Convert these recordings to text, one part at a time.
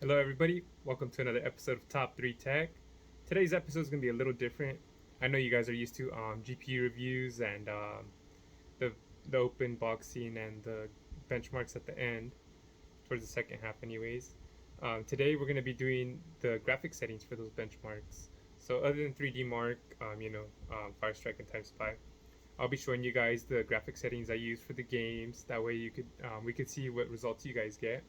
Hello, everybody. Welcome to another episode of Top 3Tech. Today's episode is going to be a little different. I know you guys are used to GPU reviews and the the open boxing and the benchmarks at the end, towards the second half, anyways. Today we're going to be doing the graphic settings for those benchmarks. So other than 3D Mark, Firestrike and Time Spy, I'll be showing you guys the graphic settings I use for the games. That way you could we could see what results you guys get.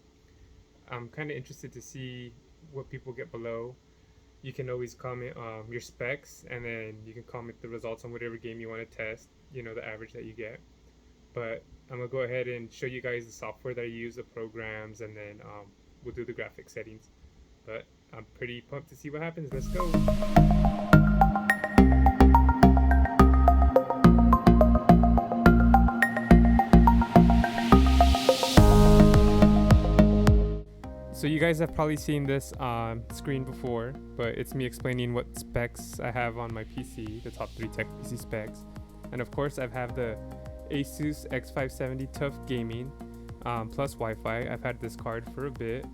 I'm kind of interested to see what people get below. You can always comment your specs, and then you can comment the results on whatever game you want to test. You know, the average that you get. But I'm gonna go ahead and show you guys the software that I use, the programs, and then we'll do the graphic settings. But I'm pretty pumped to see what happens. Let's go. So you guys have probably seen this screen before, but it's me explaining what specs I have on my PC, the Top3Tech PC specs. And of course, I have the Asus X570 Tough Gaming plus Wi-Fi. I've had this card for a bit,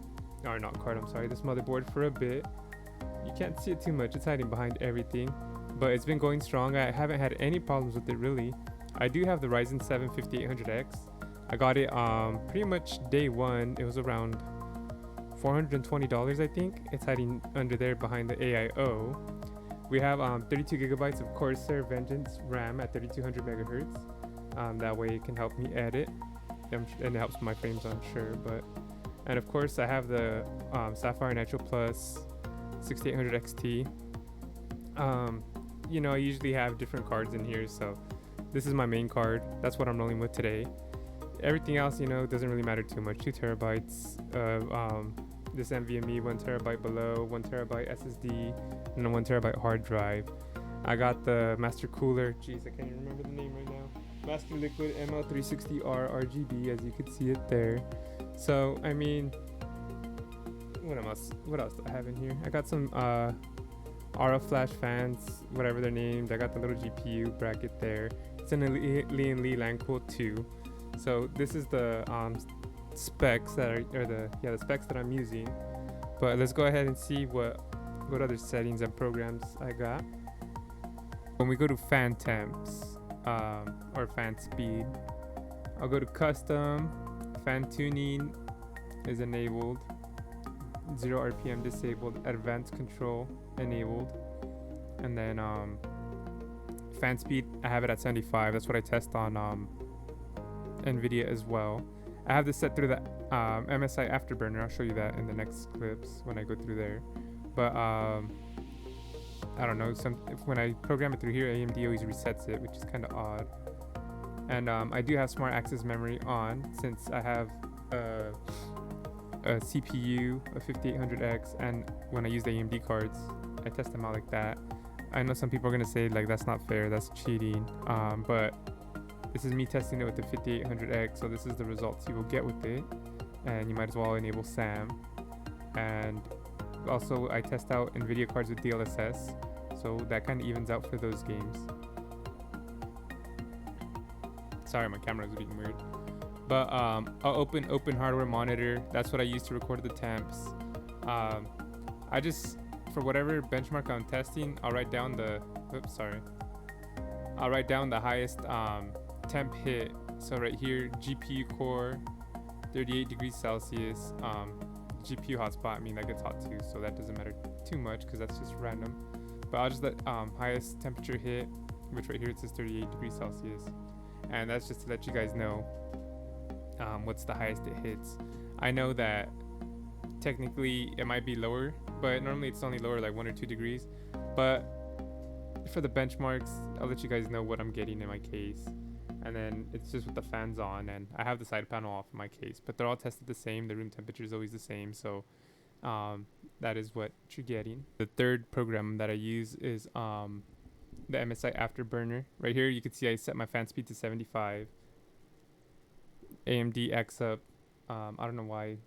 or not card, I'm sorry, this motherboard for a bit. You can't see it too much, it's hiding behind everything, but it's been going strong. I haven't had any problems with it really. I do have the Ryzen 7 5800X. I got it pretty much day one. It was around $420, I think. It's hiding under there behind the AIO. We have 32 gigabytes of Corsair Vengeance RAM at 3200 megahertz. That way it can help me edit, and it helps my frames, I'm sure. And of course, I have the Sapphire Nitro Plus 6800 XT. I usually have different cards in here, so this is my main card. That's what I'm rolling with today. Everything else, doesn't really matter too much. 2 terabytes of this NVMe, 1 terabyte below, 1 terabyte SSD, and a 1 terabyte hard drive. I got the Master Cooler. Jeez, I can't even remember the name right now. Master Liquid ML360R RGB, as you can see it there. So, I mean, what else do I have in here? I got some RF flash fans, whatever they're named. I got the little GPU bracket there. It's an Lee and Lee Landcool 2. So this is the specs that are the specs that I'm using. But let's go ahead and see what other settings and programs I got. When we go to fan temps or fan speed, I'll go to custom. Fan tuning is enabled. 0 RPM disabled. Advanced control enabled. And then fan speed, I have it at 75. That's what I test on NVIDIA as well. I have this set through the MSi Afterburner. I'll show you that in the next clips when I go through there. But I don't know. When I program it through here, AMD always resets it, which is kind of odd. And I do have Smart Access Memory on, since I have a CPU, a 5800X, and when I use the AMD cards, I test them out like that. I know some people are gonna say like that's not fair, that's cheating, but this is me testing it with the 5800X, so this is the results you will get with it, and you might as well enable SAM. And also I test out NVIDIA cards with DLSS, so that kind of evens out for those games. Sorry, my camera is being weird. But I'll open hardware monitor. That's what I use to record the temps. I just, for whatever benchmark I'm testing, I'll write down the highest temp hit. So right here, GPU core, 38 degrees Celsius. GPU hotspot, I mean that gets hot too, so that doesn't matter too much because that's just random. But I'll just let highest temperature hit, which right here it says 38 degrees Celsius, and that's just to let you guys know what's the highest it hits. I know that technically it might be lower, but normally it's only lower like 1 or 2 degrees. But for the benchmarks, I'll let you guys know what I'm getting in my case. And then it's just with the fans on, and I have the side panel off in my case, but they're all tested the same. The room temperature is always the same, so that is what you're getting. The third program that I use is the MSi Afterburner. Right here you can see I set my fan speed to 75. AMD X up. I don't know why,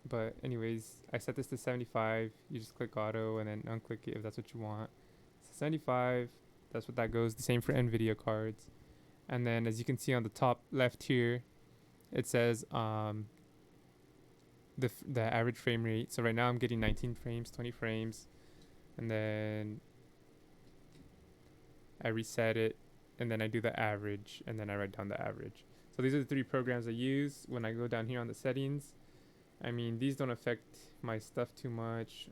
but anyways, I set this to 75. You just click auto and then unclick it if that's what you want. So 75, that's what that goes. The same for NVIDIA cards. And then as you can see on the top left here, it says the the average frame rate. So right now I'm getting 19 frames, 20 frames, and then I reset it, and then I do the average, and then I write down the average. So these are the 3 programs I use. When I go down here on the settings, I mean, these don't affect my stuff too much.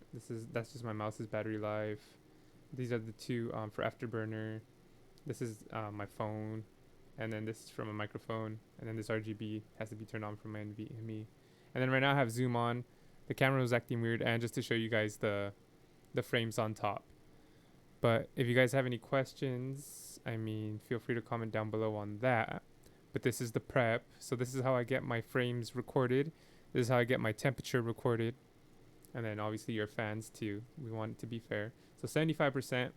That's just my mouse's battery life. These are the 2 for Afterburner. This is my phone, and then this is from a microphone, and then this RGB has to be turned on from my NVMe. And then right now I have zoom on. The camera was acting weird, and just to show you guys the frames on top. But if you guys have any questions, I mean, feel free to comment down below on that. But this is the prep. So this is how I get my frames recorded. This is how I get my temperature recorded. And then obviously your fans too. We want it to be fair. So 75%.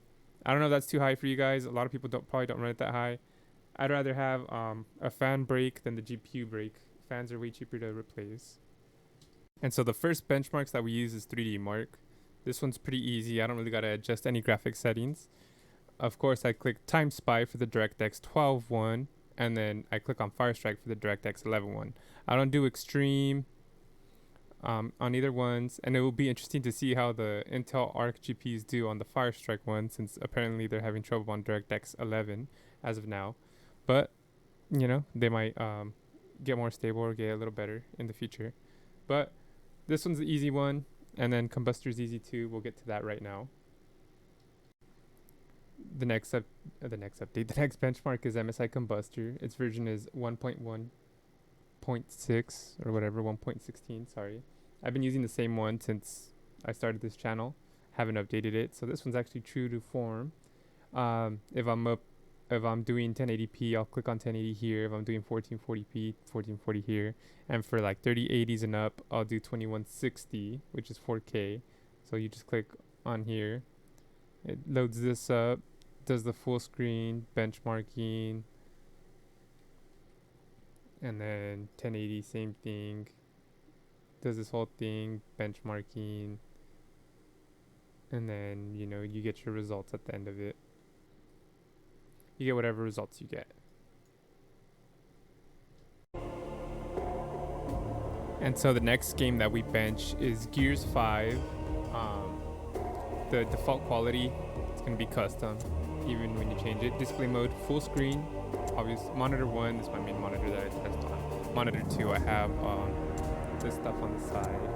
I don't know if that's too high for you guys. A lot of people probably don't run it that high. I'd rather have a fan break than the GPU break. Fans are way cheaper to replace. And so the first benchmarks that we use is 3D Mark. This one's pretty easy. I don't really gotta adjust any graphic settings. Of course, I click Time Spy for the DirectX 12 one, and then I click on Firestrike for the DirectX 11 one. I don't do extreme on either ones, and it will be interesting to see how the Intel Arc GPUs do on the Firestrike one, since apparently they're having trouble on DirectX 11 as of now. But you know, they might get more stable or get a little better in the future. But this one's the easy one, and then Kombuster is easy too. We'll get to that right now. The next benchmark is MSi Kombuster. Its version is 1.1.6 or whatever, 1.16. Sorry, I've been using the same one since I started this channel. Haven't updated it, so this one's actually true to form. If I'm doing 1080p, I'll click on 1080 here. If I'm doing 1440p, 1440 here. And for like 3080s and up, I'll do 2160, which is 4K. So you just click on here. It loads this up, does the full screen, benchmarking. And then 1080, same thing. Does this whole thing, benchmarking. And then, you know, you get your results at the end of it. You get whatever results you get. And so the next game that we bench is Gears 5. The default quality, it's going to be custom, even when you change it. Display mode, full screen. Obvious. Monitor 1 is my main monitor that I test on. Monitor 2, I have this stuff on the side.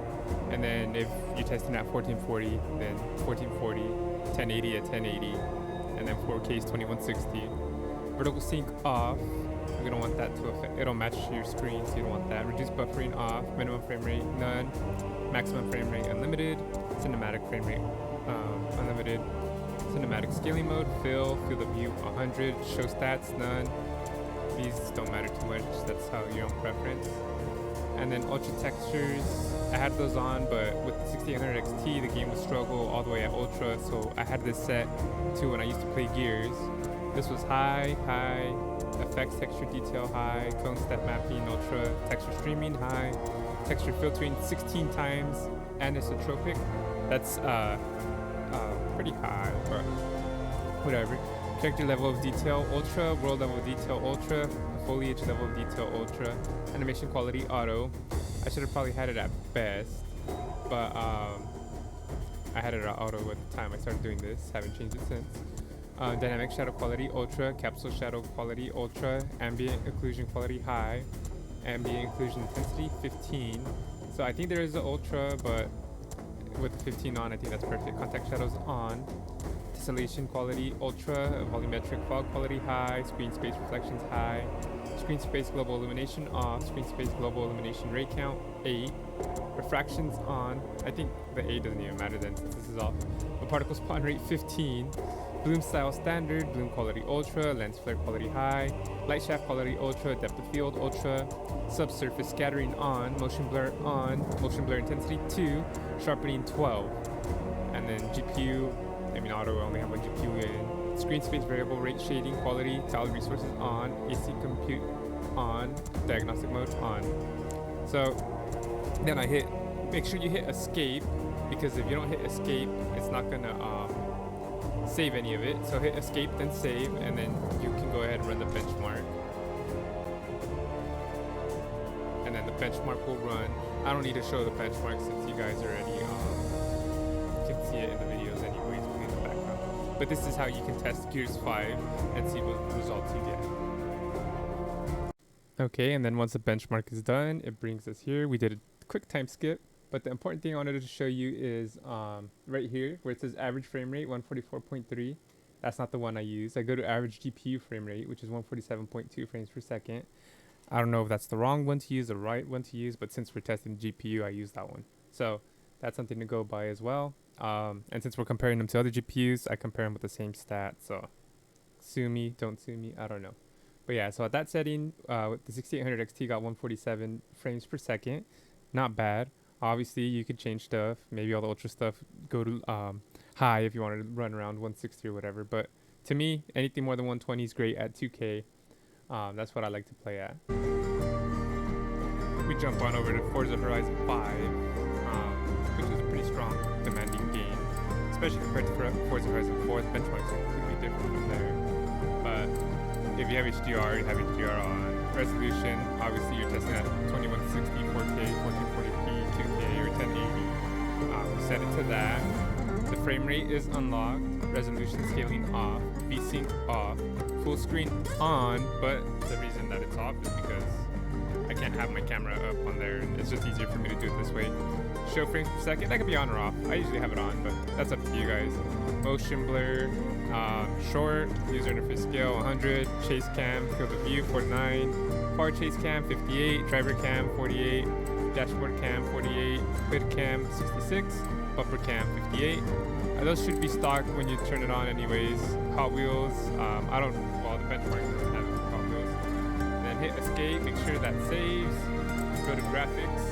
And then if you're testing at 1440, then 1440, 1080 at 1080. And then 4K is 2160. Vertical sync off. We don't want that to affect. It'll match your screen, so you don't want that. Reduce buffering off. Minimum frame rate none. Maximum frame rate unlimited. Cinematic frame rate unlimited. Cinematic scaling mode fill of view 100. Show stats none. These don't matter too much. That's how your own preference. And then ultra textures. I had those on, but with the 6800 XT, the game would struggle all the way at ultra, so I had this set to when I used to play Gears. This was high, effects texture detail high, cone step mapping ultra, texture streaming high, texture filtering 16 times anisotropic. That's pretty high, but whatever. Character level of detail ultra, world level of detail ultra, foliage level of detail ultra, animation quality auto. I should have probably had it at best, but I had it at auto at the time I started doing this. Haven't changed it since. Dynamic shadow quality ultra, capsule shadow quality ultra, ambient occlusion quality high, ambient occlusion intensity 15. So I think there is an ultra, but with the 15 on, I think that's perfect. Contact shadows on. Tessellation quality ultra, volumetric fog quality high, screen space reflections high, screen space global illumination off, screen space global illumination ray count 8, refractions on. I think the 8 doesn't even matter then since this is off. But particle spawn rate 15, bloom style standard, bloom quality ultra, lens flare quality high, light shaft quality ultra, depth of field ultra, subsurface scattering on, motion blur intensity 2, sharpening 12, and then GPU. I mean, auto, I only have one GPU in. Screen space variable rate shading quality, tile resources on, AC compute on, diagnostic mode on. So then I hit, make sure you hit escape, because if you don't hit escape, it's not gonna save any of it. So hit escape, then save, and then you can go ahead and run the benchmark. And then then the benchmark will run. I don't need to show the benchmark since you guys already can see it in the videos anyways in the background. But this is how you can test Gears 5 and see what results you get. Okay, and then once the benchmark is done, it brings us here. We did a quick time skip, but the important thing I wanted to show you is right here where it says average frame rate 144.3. That's not the one I use. I go to average GPU frame rate, which is 147.2 frames per second. I don't know if that's the wrong one to use or right one to use, but since we're testing GPU, I use that one. So that's something to go by as well. And since we're comparing them to other GPUs, I compare them with the same stat. So sue me, don't sue me, I don't know. But yeah, so at that setting, with the 6800 XT got 147 frames per second. Not bad. Obviously, you could change stuff. Maybe all the ultra stuff go to high if you wanted to run around 160 or whatever. But to me, anything more than 120 is great at 2K. That's what I like to play at. We jump on over to Forza Horizon 5, which is a pretty strong, demanding game, especially compared to Forza Horizon 4. The benchmarks are completely different from there. But if you have HDR, you have HDR on. Resolution, obviously you're testing at 2160, 4K, 1440p, 2K, or 1080. Set it to that. The frame rate is unlocked. Resolution scaling off. VSync off. Full screen on, but the reason that it's off is because I can't have my camera up on there. It's just easier for me to do it this way. Show frames per second, that could be on or off. I usually have it on, but that's up to you guys. Motion blur, short, user interface scale 100, chase cam, field of view 49, car chase cam 58, driver cam 48, dashboard cam 48, hood cam 66, bumper cam 58. Those should be stock when you turn it on anyways. Hot Wheels, well, the benchmark doesn't have Hot Wheels. Then hit escape, make sure that saves, go to graphics,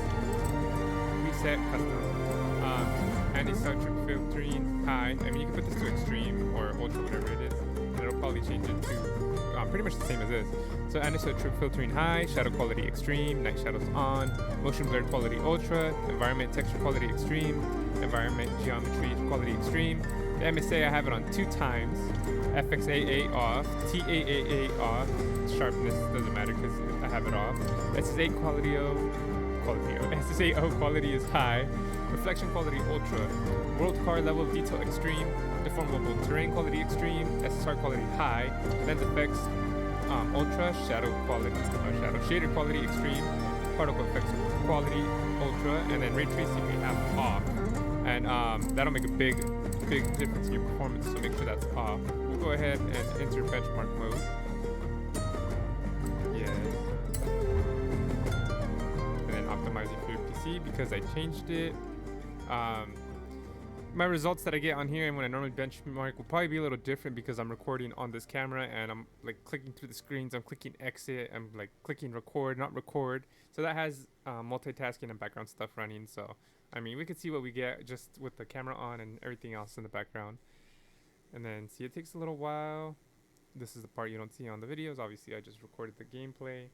reset custom. Anti-subtrip filtering high. I mean, you can put this to extreme or ultra, whatever it is, and it'll probably change it to pretty much the same as this. So anti-subtrip filtering high, shadow quality extreme, night shadows on, motion blur quality ultra, environment texture quality extreme, environment geometry quality extreme. The MSA I have it on 2 times. FXAA off, TAAA off. Sharpness doesn't matter because I have it off. SSA SSAO quality is high. Reflection quality ultra, world car level detail extreme, deformable terrain quality extreme, SSR quality high, lens effects ultra, shadow shader quality extreme, particle effects quality ultra, and then ray tracing we have off. And that'll make a big difference in your performance, so make sure that's off. We'll go ahead and enter benchmark mode. Yes. And then optimizing for your PC because I changed it. My results that I get on here and when I normally benchmark will probably be a little different because I'm recording on this camera and I'm like clicking through the screens. I'm clicking exit. I'm like clicking record, not record. So that has multitasking and background stuff running. So I mean, we could see what we get just with the camera on and everything else in the background. And then see, it takes a little while. This is the part you don't see on the videos. Obviously, I just recorded the gameplay.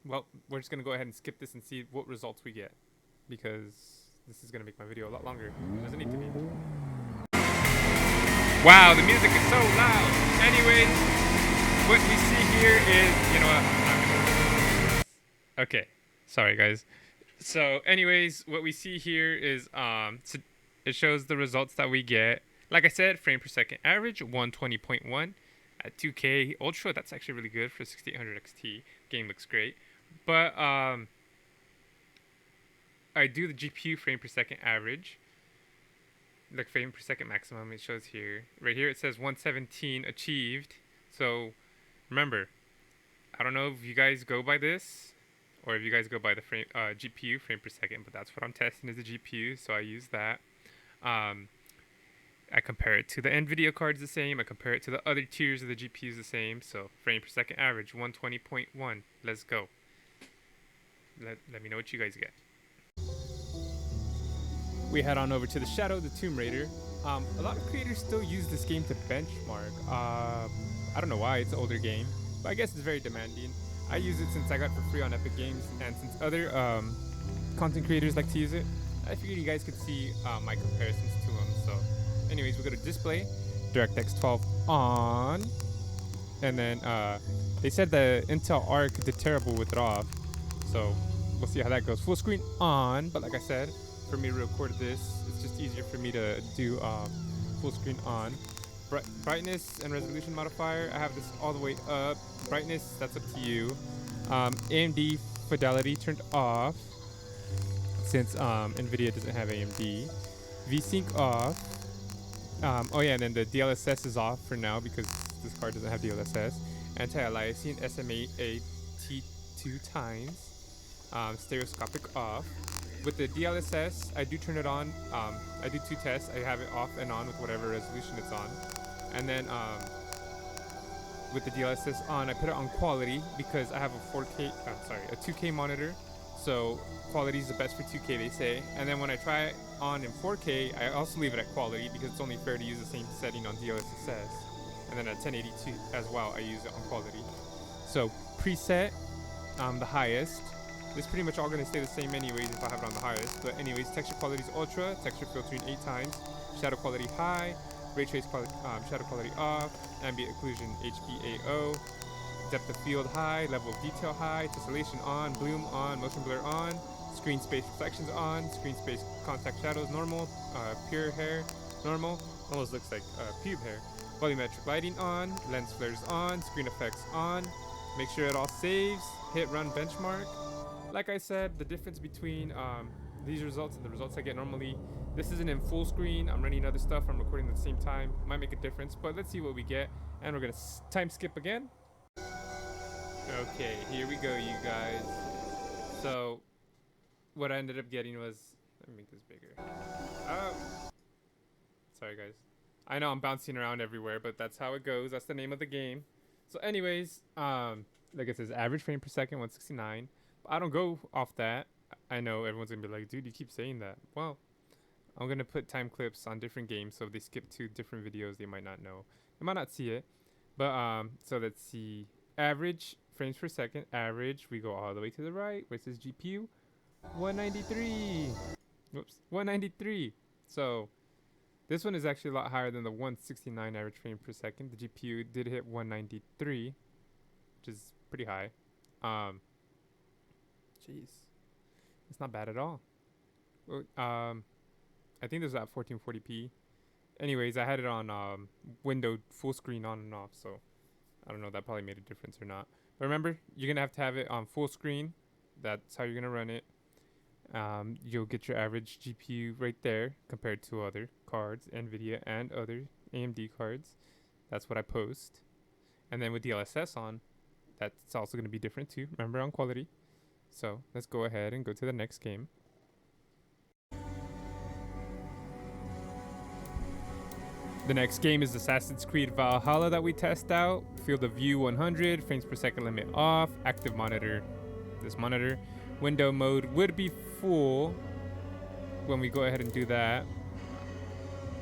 Well, we're just gonna go ahead and skip this and see what results we get, because this is gonna make my video a lot longer. It doesn't need to be. Wow, the music is so loud. Anyways, what we see here is, you know what? I'm not gonna. Okay, sorry guys. So, anyways, what we see here is so it shows the results that we get. Like I said, frame per second average 120.1 at 2K Ultra. That's actually really good for 6800 XT. Game looks great, but I do the GPU frame per second average, like frame per second maximum. It shows here. Right here it says 117 achieved. So remember, I don't know if you guys go by this or if you guys go by the GPU frame per second, but that's what I'm testing is the GPU, so I use that. I compare it to the NVIDIA cards the same. I compare it to the other tiers of the GPUs the same. So frame per second average 120.1. Let's go. Let me know what you guys get. We head on over to the Shadow of the Tomb Raider. A lot of creators still use this game to benchmark. I don't know why, it's an older game, but I guess it's very demanding. I use it since I got it for free on Epic Games, and since other content creators like to use it, I figured you guys could see my comparisons to them. So anyways, we go to display, DirectX 12 on, and then they said the Intel Arc did terrible with it off. So we'll see how that goes. Full screen on, but like I said, for me to record this, it's just easier for me to do full screen on. Brightness and resolution modifier, I have this all the way up. Brightness, that's up to you. AMD fidelity turned off since NVIDIA doesn't have AMD. VSync off. Oh yeah, and then the DLSS is off for now because this card doesn't have DLSS. Anti-aliasing SMA T2 times. Stereoscopic off. With the DLSS, I do turn it on. I do 2 tests. I have it off and on with whatever resolution it's on. And then with the DLSS on, I put it on quality because I have a 2K monitor. So quality is the best for 2K, they say. And then when I try it on in 4K, I also leave it at quality because it's only fair to use the same setting on DLSS. And then at 1082 as well, I use it on quality. So preset, the highest. This is pretty much all going to stay the same anyways if I have it on the highest. But anyways, texture quality is ultra, texture filtering 8 times, shadow quality high, ray trace quality, shadow quality off, ambient occlusion HBAO, depth of field high, level of detail high, tessellation on, bloom on, motion blur on, screen space reflections on, screen space contact shadows normal, pure hair normal, almost looks like pube hair, volumetric lighting on, lens flares on, screen effects on, make sure it all saves, hit run benchmark. Like I said, the difference between these results and the results I get normally, this isn't in full screen, I'm running other stuff, I'm recording at the same time, might make a difference, but let's see what we get, and we're gonna time skip again. Okay, here we go, you guys. So, what I ended up getting was, let me make this bigger. Oh, sorry guys. I know I'm bouncing around everywhere, but that's how it goes, that's the name of the game. So anyways, like it says, average frame per second, 169. I don't go off that. I know everyone's gonna be like, dude, you keep saying that. Well, I'm gonna put time clips on different games, so if they skip to different videos, they might not know. They might not see it. But so let's see. Average frames per second. Average. We go all the way to the right. Where it says GPU, 193. Whoops, 193. So this one is actually a lot higher than the 169 average frame per second. The GPU did hit 193, which is pretty high. Jeez, it's not bad at all. I think this was at 1440p. Anyways, I had it on windowed full screen on and off, so I don't know, that probably made a difference or not. But remember, you're gonna have to have it on full screen. That's how you're gonna run it. You'll get your average GPU right there compared to other cards, NVIDIA and other AMD cards. That's what I post. And then with DLSS on, that's also gonna be different too. Remember, on quality. So let's go ahead and go to the next game. The next game is Assassin's Creed Valhalla that we test out. Field of view 100, frames per second limit off, active monitor, this monitor. Window mode would be full when we go ahead and do that.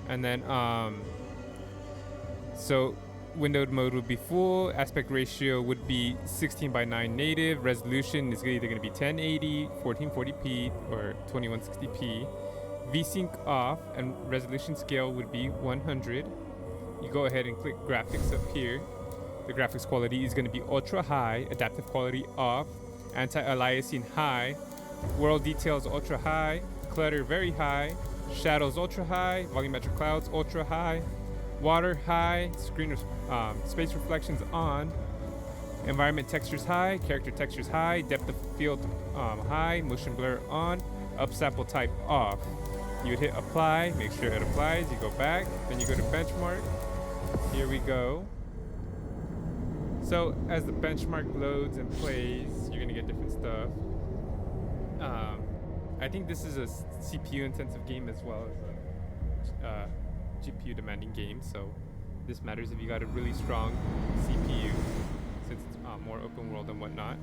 And then, so windowed mode would be full, aspect ratio would be 16:9 native, resolution is either going to be 1080, 1440p, or 2160p. VSync off, and resolution scale would be 100. You go ahead and click graphics up here. The graphics quality is going to be ultra high, adaptive quality off, anti-aliasing high, world details ultra high, clutter very high, shadows ultra high, volumetric clouds ultra high, water high, screen space reflections on, environment textures high, character textures high, depth of field high, motion blur on, upsample type off. You would hit apply, make sure it applies, you go back, then you go to benchmark. Here we go. So as the benchmark loads and plays, you're gonna get different stuff. I think this is a CPU intensive game as well as a GPU demanding game, so this matters if you got a really strong CPU, since it's more open world and whatnot.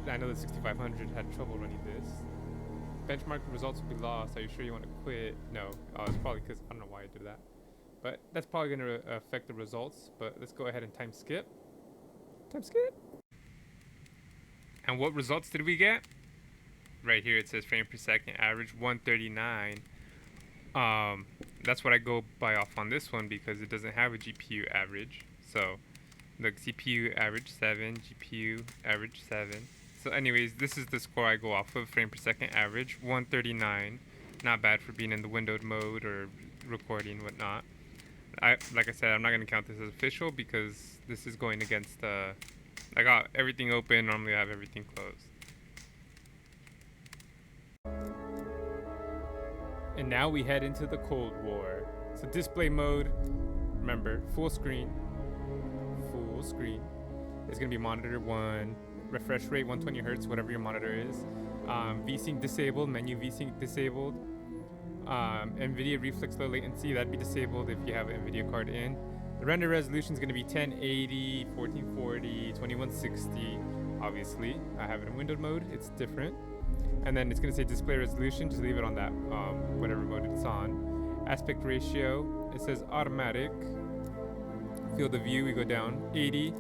I know the 6500 had trouble running this. Benchmark results will be lost. Are you sure you want to quit? No. Oh, it's probably because I don't know why I did that. But that's probably going to affect the results. But let's go ahead and time skip. Time skip. And what results did we get? Right here it says frame per second average 139. That's what I go by off on this one because it doesn't have a GPU average. So the CPU average 7, GPU average 7, So anyways, this is the score I go off of, frame per second average, 139. Not bad for being in the windowed mode or recording, whatnot. Like I said, I'm not going to count this as official because this is going against, I got everything open, normally I have everything closed. And now we head into the Cold War. So display mode, remember, full screen. It's going to be monitor 1, refresh rate 120 hertz, whatever your monitor is. VSync disabled, menu VSync disabled. NVIDIA reflex low latency, that'd be disabled if you have an NVIDIA card in. The render resolution is going to be 1080, 1440, 2160. Obviously, I have it in windowed mode, it's different. And then it's going to say display resolution, just leave it on that, whatever mode it's on. Aspect ratio, it says automatic. Field of view, we go down 80.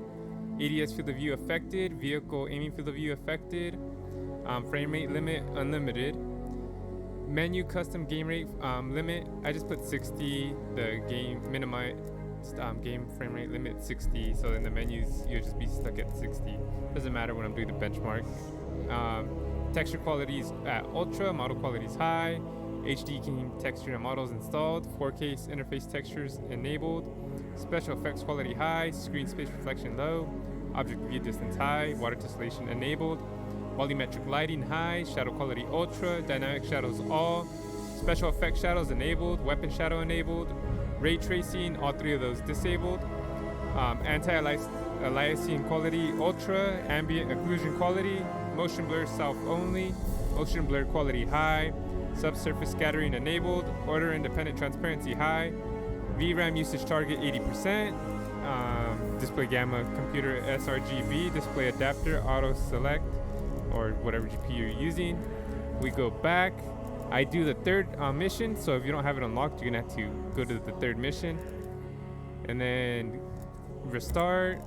ADS field of view affected. Vehicle aiming field of view affected. Frame rate limit unlimited. Menu custom game rate limit. I just put 60. The game minimize game frame rate limit 60. So in the menus you'll just be stuck at 60. Doesn't matter when I'm doing the benchmark. Texture quality is at ultra. Model quality is high. HD game texture and models installed. 4K interface textures enabled. Special effects quality high. Screen space reflection low. Object view distance high. Water tessellation enabled. Volumetric lighting high. Shadow quality ultra. Dynamic shadows all. Special effect shadows enabled. Weapon shadow enabled. Ray tracing, all 3 of those disabled. Anti-aliasing quality ultra. Ambient occlusion quality. Motion blur self only. Motion blur quality high. Subsurface scattering enabled. Order independent transparency high. VRAM usage target 80%. Display gamma computer sRGB. Display adapter auto select, or whatever GPU you're using. We go back. I do the third mission, so if you don't have it unlocked, you're gonna have to go to the third mission. And then restart.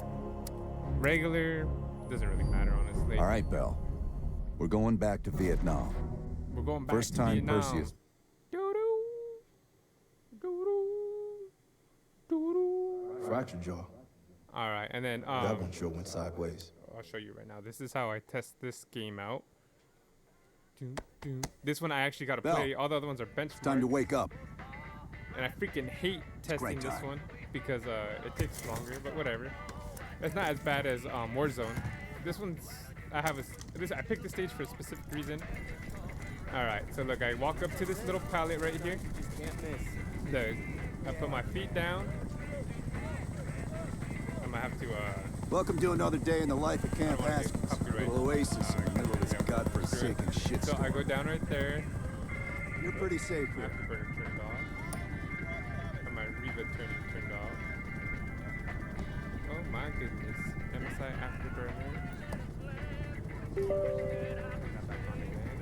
Regular. Doesn't really matter, honestly. All right, Bell. We're going back to Vietnam. We're going back First to time Vietnam. Perseus. Fractured jaw. All right, and then That one sure went sideways. I'll show you right now. This is how I test this game out. This one I actually got to Bell, play. All the other ones are benchmarks. Time to wake up. And I freaking hate testing this one because it takes longer, but whatever. It's not as bad as Warzone. This one's I picked the stage for a specific reason. All right, so look, I walk up to this little pallet right here. Can't miss. Look, I put my feet down. I'm gonna have to. Welcome to another day in the life of Camp Haskins. Little oasis in the middle of this godforsaken shit. So I go down right there. You're pretty safe My here. afterburner turned off. And my Reva turned off. Oh my goodness. MSi afterburner. Turn that back on again.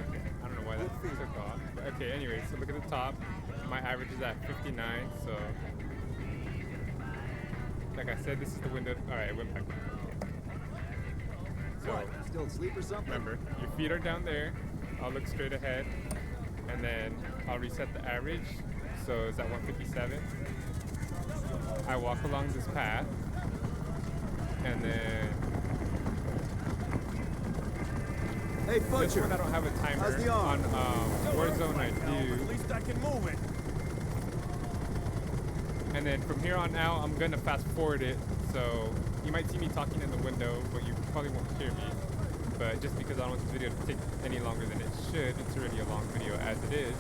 Okay, I don't know why that took off. But okay, anyway, so look at the top. My average is at 59, so like I said, this is the window. Alright, I went back. So What? Still asleep or something? remember, your feet are down there. I'll look straight ahead, and then I'll reset the average. So it's at 157. I walk along this path, and then Hey, this Butcher. one I don't have a timer. How's the arm? On Warzone I do. At least I can move it. And then from here on out, I'm gonna fast forward it. So you might see me talking in the window, but you probably won't hear me. But just because I don't want this video to take any longer than it should, it's already a long video as it is.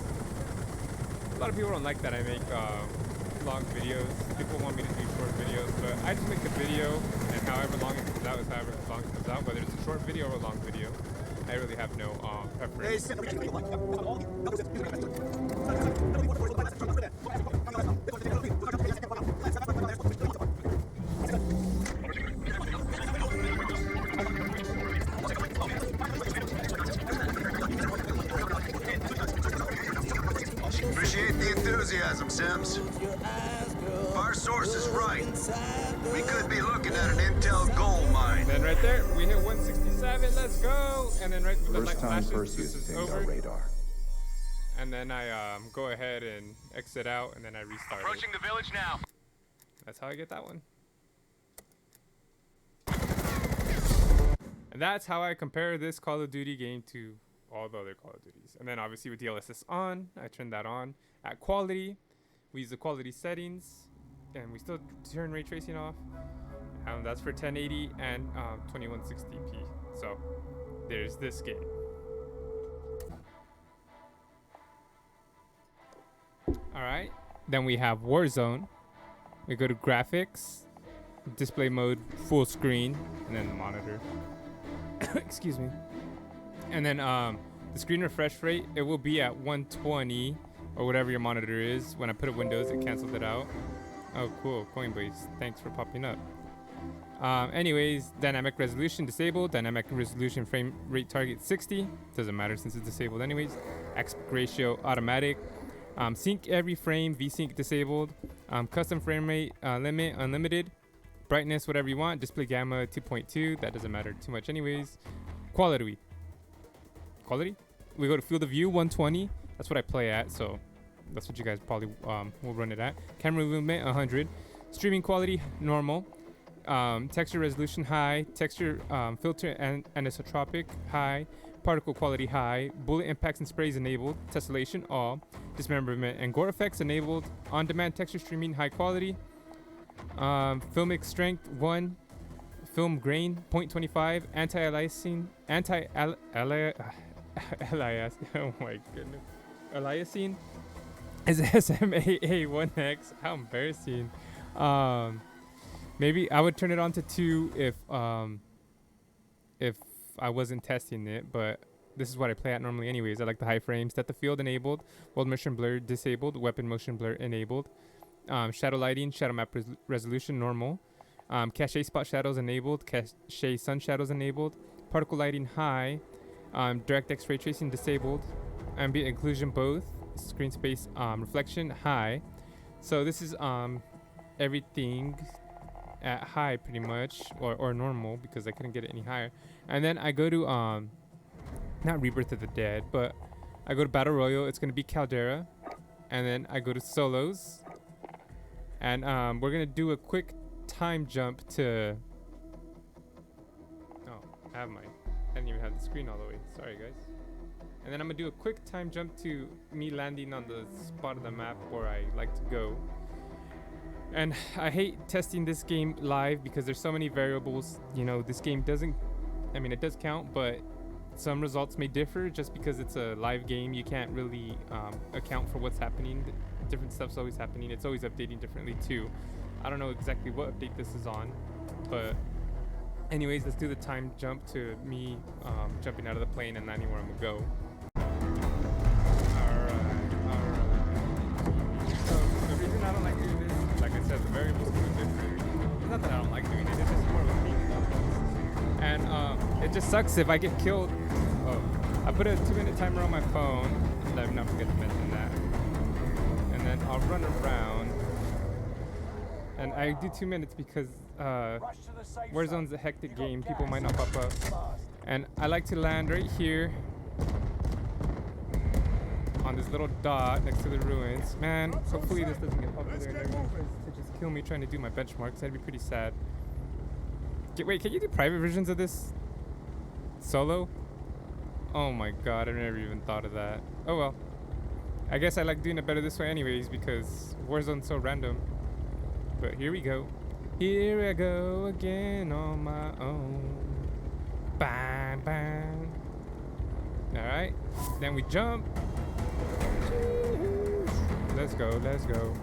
A lot of people don't like that I make long videos. People want me to do short videos, but I just make the video, and however long it comes out is however long it comes out, whether it's a short video or a long video. I really have no preference. Appreciate the enthusiasm, Sims. Our source is right. We could be looking at an intel gold mine. Then right there, we hit 167. Let's go! And then right when the light First time flashes, Perseus this is pinged our over. radar. And then I go ahead and exit out, and then I restart. Approaching the village now. That's how I get that one. That's how I compare this Call of Duty game to all the other Call of Duties. And then obviously with DLSS on, I turn that on. At quality, we use the quality settings, and we still turn ray tracing off. That's for 1080 and 2160p. So there's this game. All right. Then we have Warzone. We go to graphics, display mode, full screen, and then the monitor. Excuse me. And then the screen refresh rate, it will be at 120 or whatever your monitor is. When I put up Windows, it canceled it out. Oh, cool. Coinbase. Thanks for popping up. Anyways, dynamic resolution disabled. Dynamic resolution frame rate target 60. Doesn't matter since it's disabled anyways. Aspect ratio automatic. Sync every frame, VSync disabled. Custom frame rate limit unlimited. Brightness whatever you want. Display gamma 2.2. That doesn't matter too much anyways. Quality. We go to field of view 120. That's what I play at, so that's what you guys probably will run it at. Camera movement 100. Streaming quality normal. Texture resolution high. Texture filter and anisotropic high. Particle quality high. Bullet impacts and sprays enabled. Tessellation all. Dismemberment and gore effects enabled. On-demand texture streaming high quality. Filmic strength 1. Film grain 0.25. Anti-aliasing. Oh my goodness. Aliasing is SMAA1X. How embarrassing. Maybe I would turn it on to 2 if I wasn't testing it, but this is what I play at normally anyways. I like the high frames. Depth of field enabled. World motion blur disabled. Weapon motion blur enabled. Shadow lighting, shadow map resolution normal. Cache spot shadows enabled. Cache sun shadows enabled. Particle lighting high. DirectX ray tracing disabled. Ambient occlusion both. Screen space reflection high. So this is everything at high pretty much, or normal, because I couldn't get it any higher. And then I go to not Rebirth of the Dead, but I go to Battle Royale. It's gonna be Caldera. And then I go to solos. And we're gonna do a quick time jump to I didn't even have the screen all the way. Sorry guys. And then I'm gonna do a quick time jump to me landing on the spot of the map where I like to go. And I hate testing this game live because there's so many variables. You know, this game doesn't, I mean, it does count, but some results may differ just because it's a live game. You can't really account for what's happening. Different stuff's always happening. It's always updating differently too. I don't know exactly what update this is on, but anyways, let's do the time jump to me jumping out of the plane and landing where I'm gonna go. So the reason I don't like doing this, like I said, the variables are different. It's not that I don't like doing it, it's just more of a thing. And it just sucks if I get killed. Oh, I put a 2-minute timer on my phone. I've not forget to mention that. And then I'll run around. And I do 2 minutes because Warzone's a hectic game. People might not pop up. And I like to land right here on this little dot next to the ruins. Man, hopefully this doesn't get popular to just kill me trying to do my benchmarks. That'd be pretty sad. Wait, can you do private versions of this solo? Oh my god, I never even thought of that. Oh well. I guess I like doing it better this way anyways because Warzone's so random. But here we go. Here I go again on my own. Bang, bang. Alright. Then we jump. Let's go, let's go.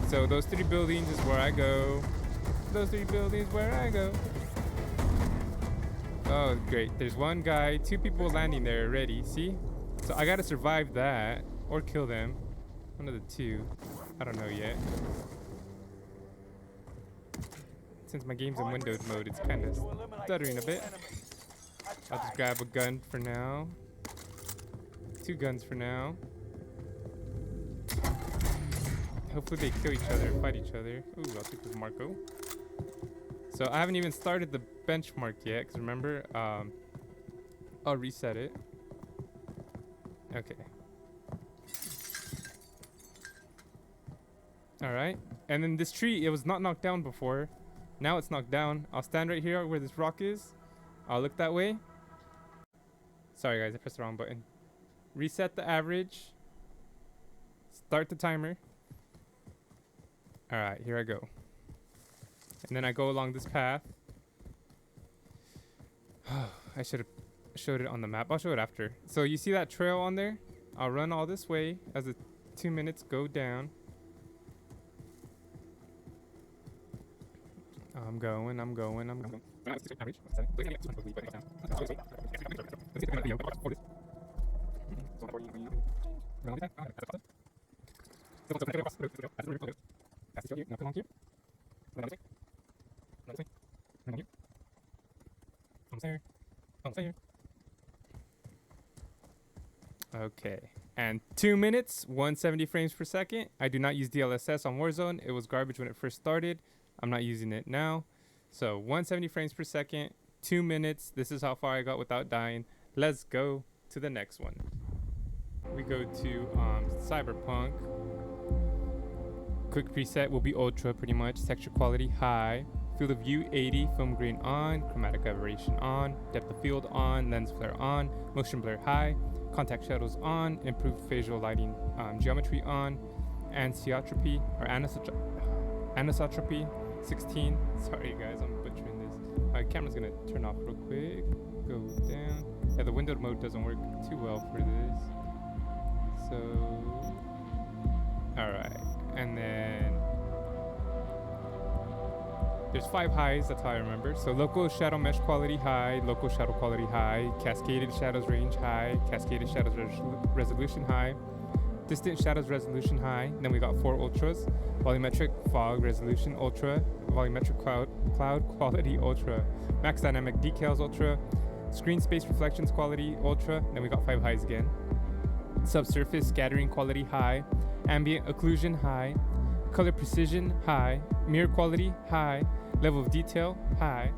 So those 3 buildings is where I go. Those 3 buildings where I go. Oh, great. There's one guy, 2 people landing there already. See? So I gotta survive that or kill them. One of the 2. I don't know yet. Since my game's in windowed mode, it's kind of stuttering a bit. I'll just grab a gun for now. 2 guns for now. Hopefully they kill each other, fight each other. Ooh, I'll take this Marco. So I haven't even started the benchmark yet, because remember, I'll reset it. Okay. Alright. And then this tree, it was not knocked down before. Now it's knocked down. I'll stand right here where this rock is. I'll look that way. Sorry guys, I pressed the wrong button. Reset the average. Start the timer. Alright, here I go. And then I go along this path. I should have showed it on the map. I'll show it after. So you see that trail on there? I'll run all this way as the 2 minutes go down. I'm going. Okay, and 2 minutes, 170 frames per second. I do not use DLSS on Warzone. It was garbage when it first started. I'm not using it now. So 170 frames per second, 2 minutes. This is how far I got without dying. Let's go to the next one. We go to Cyberpunk. Quick preset will be ultra pretty much. Texture quality high. Field of view 80. Film grain on. Chromatic aberration on. Depth of field on. Lens flare on. Motion blur high. Contact shadows on. Improved facial lighting geometry on. Anisotropy or anisotropy 16. Sorry guys, I'm butchering this. My camera's gonna turn off real quick. Go down. Yeah, the windowed mode doesn't work too well for this. So, alright. And then there's 5 highs, that's how I remember. So local shadow mesh quality high, local shadow quality high, cascaded shadows range high, cascaded shadows resolution high, distant shadows resolution high. Then we got 4 ultras. Volumetric fog resolution ultra, volumetric cloud quality ultra, max dynamic decals ultra, screen space reflections quality ultra. Then we got 5 highs again. Subsurface scattering quality high, ambient occlusion high, color precision high, mirror quality high, level of detail high.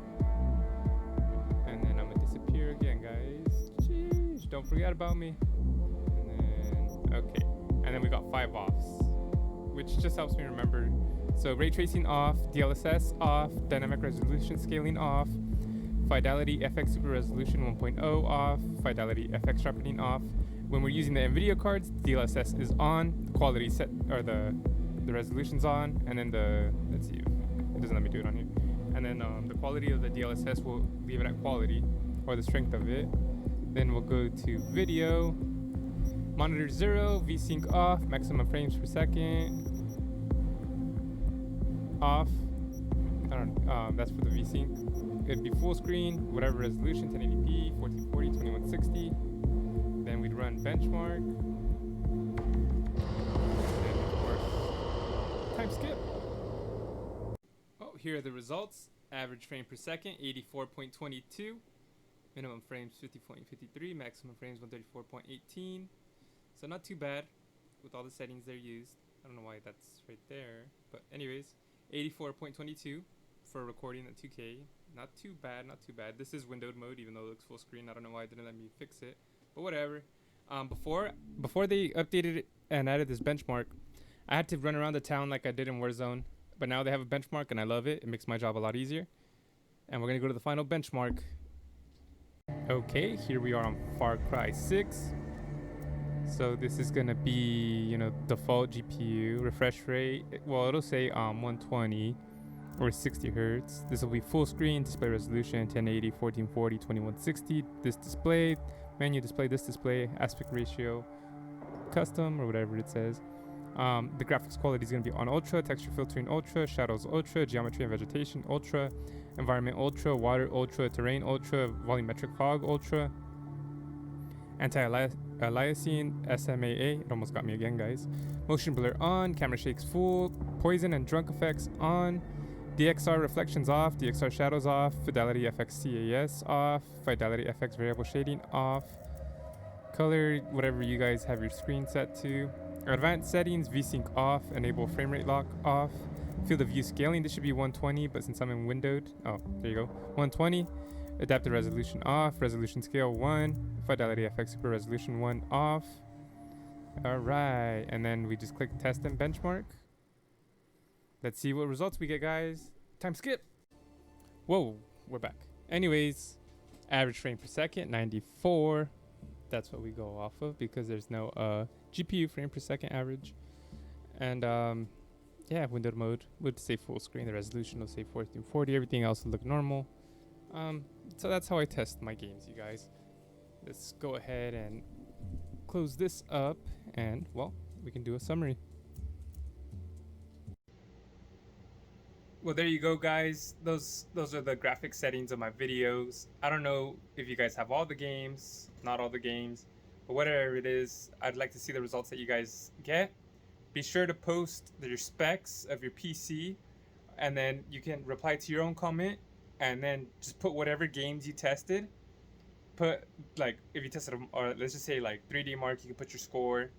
And then I'm gonna disappear again, guys. Jeez, don't forget about me. And then, okay. And then we got 5 offs, which just helps me remember. So ray tracing off, DLSS off, dynamic resolution scaling off, Fidelity FX Super Resolution 1.0 off, Fidelity FX sharpening off. When we're using the NVIDIA cards, DLSS is on, the quality set, or the resolution's on, and then let's see, it doesn't let me do it on here. And then the quality of the DLSS, we'll leave it at quality, or the strength of it. Then we'll go to video, monitor 0, VSync off, maximum frames per second, off. That's for the VSync. It'd be full screen, whatever resolution, 1080p, 1440, 2160. Then we'd run benchmark. And of course, time skip. Oh, here are the results. Average frame per second, 84.22. Minimum frames, 50.53. Maximum frames, 134.18. So not too bad with all the settings they're used. I don't know why that's right there. But anyways, 84.22 for recording at 2K. Not too bad, not too bad. This is windowed mode, even though it looks full screen. I don't know why it didn't let me fix it. But whatever. Before they updated it and added this benchmark, I had to run around the town like I did in Warzone. But now they have a benchmark and I love it. It makes my job a lot easier. And we're going to go to the final benchmark. Okay, here we are on Far Cry 6. So this is going to be, default GPU. Refresh rate, well, it'll say 120 or 60 hertz. This will be full screen, display resolution 1080, 1440, 2160. This display, menu display, this display, aspect ratio, custom or whatever it says. The graphics quality is going to be on ultra, texture filtering ultra, shadows ultra, geometry and vegetation ultra, environment ultra, water ultra, terrain ultra, volumetric fog ultra, anti-aliasing SMAA, it almost got me again guys, motion blur on, camera shakes full, poison and drunk effects on, DXR reflections off, DXR shadows off, Fidelity FX CAS off, Fidelity FX variable shading off, color, whatever you guys have your screen set to. Advanced settings, VSync off, enable frame rate lock off, field of view scaling, this should be 120, but since I'm in windowed, oh, there you go, 120. Adaptive resolution off, resolution scale 1, Fidelity FX Super Resolution 1 off. Alright, and then we just click test and benchmark. Let's see what results we get, guys. Time skip. Whoa, we're back. Anyways, average frame per second, 94. That's what we go off of because there's no GPU frame per second average. And yeah, window mode would say full screen. The resolution will say 1440. Everything else will look normal. So that's how I test my games, you guys. Let's go ahead and close this up, and well, we can do a summary. Well, there you go, guys. Those are the graphic settings of my videos. I don't know if you guys have all the games, not all the games, but whatever it is, I'd like to see the results that you guys get. Be sure to post your specs of your PC, and then you can reply to your own comment, and then just put whatever games you tested. Put, like, if you tested them, or let's just say like 3D Mark, you can put your score.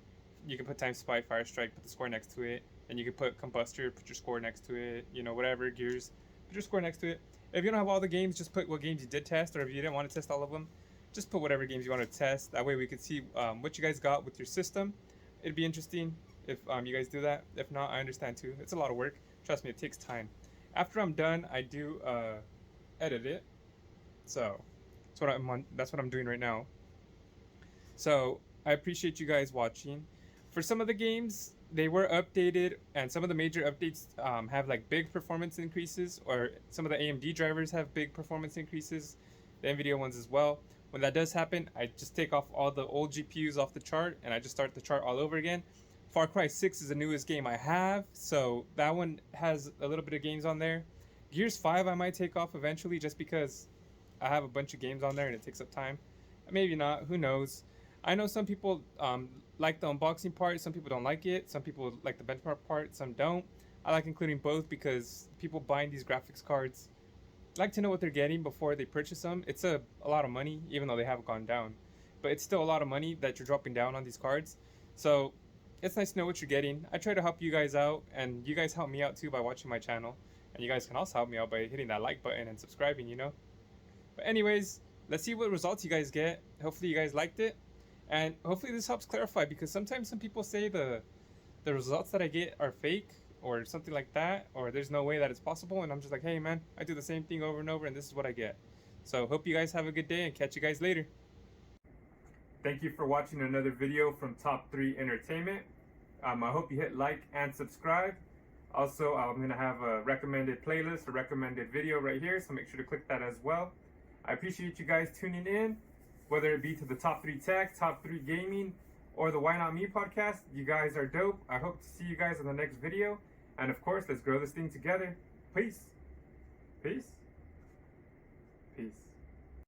You can put Time Spy, Fire Strike, put the score next to it. And you can put Kombuster, put your score next to it. You know, whatever, Gears, put your score next to it. If you don't have all the games, just put what games you did test, or if you didn't want to test all of them, just put whatever games you want to test. That way we could see what you guys got with your system. It'd be interesting if you guys do that. If not, I understand too. It's a lot of work. Trust me, it takes time. After I'm done, I do edit it. So that's what I'm doing right now. So I appreciate you guys watching. For some of the games, they were updated, and some of the major updates have like big performance increases, or some of the AMD drivers have big performance increases, the NVIDIA ones as well. When that does happen, I just take off all the old GPUs off the chart, and I just start the chart all over again. Far Cry 6 is the newest game I have, so that one has a little bit of games on there. Gears 5 I might take off eventually, just because I have a bunch of games on there and it takes up time. Maybe not, who knows. I know some people like the unboxing part, some people don't like it, some people like the benchmark part, some don't. I like including both because people buying these graphics cards like to know what they're getting before they purchase them. It's a lot of money, even though they have gone down, but it's still a lot of money that you're dropping down on these cards. So it's nice to know what you're getting. I try to help you guys out, and you guys help me out too by watching my channel, and you guys can also help me out by hitting that like button and subscribing, you know. But anyways, let's see what results you guys get. Hopefully you guys liked it, and hopefully this helps clarify, because sometimes some people say the results that I get are fake or something like that, or there's no way that it's possible, and I'm just like, hey man, I do the same thing over and over, and this is what I get. So hope you guys have a good day, and catch you guys later. Thank you for watching another video from Top 3 Entertainment. I hope you hit like and subscribe. Also, I'm going to have a recommended playlist, a recommended video right here, so make sure to click that as well. I appreciate you guys tuning in, whether it be to the Top 3 Tech, Top 3 Gaming, or the Why Not Me podcast. You guys are dope. I hope to see you guys in the next video. And of course, let's grow this thing together. Peace. Peace.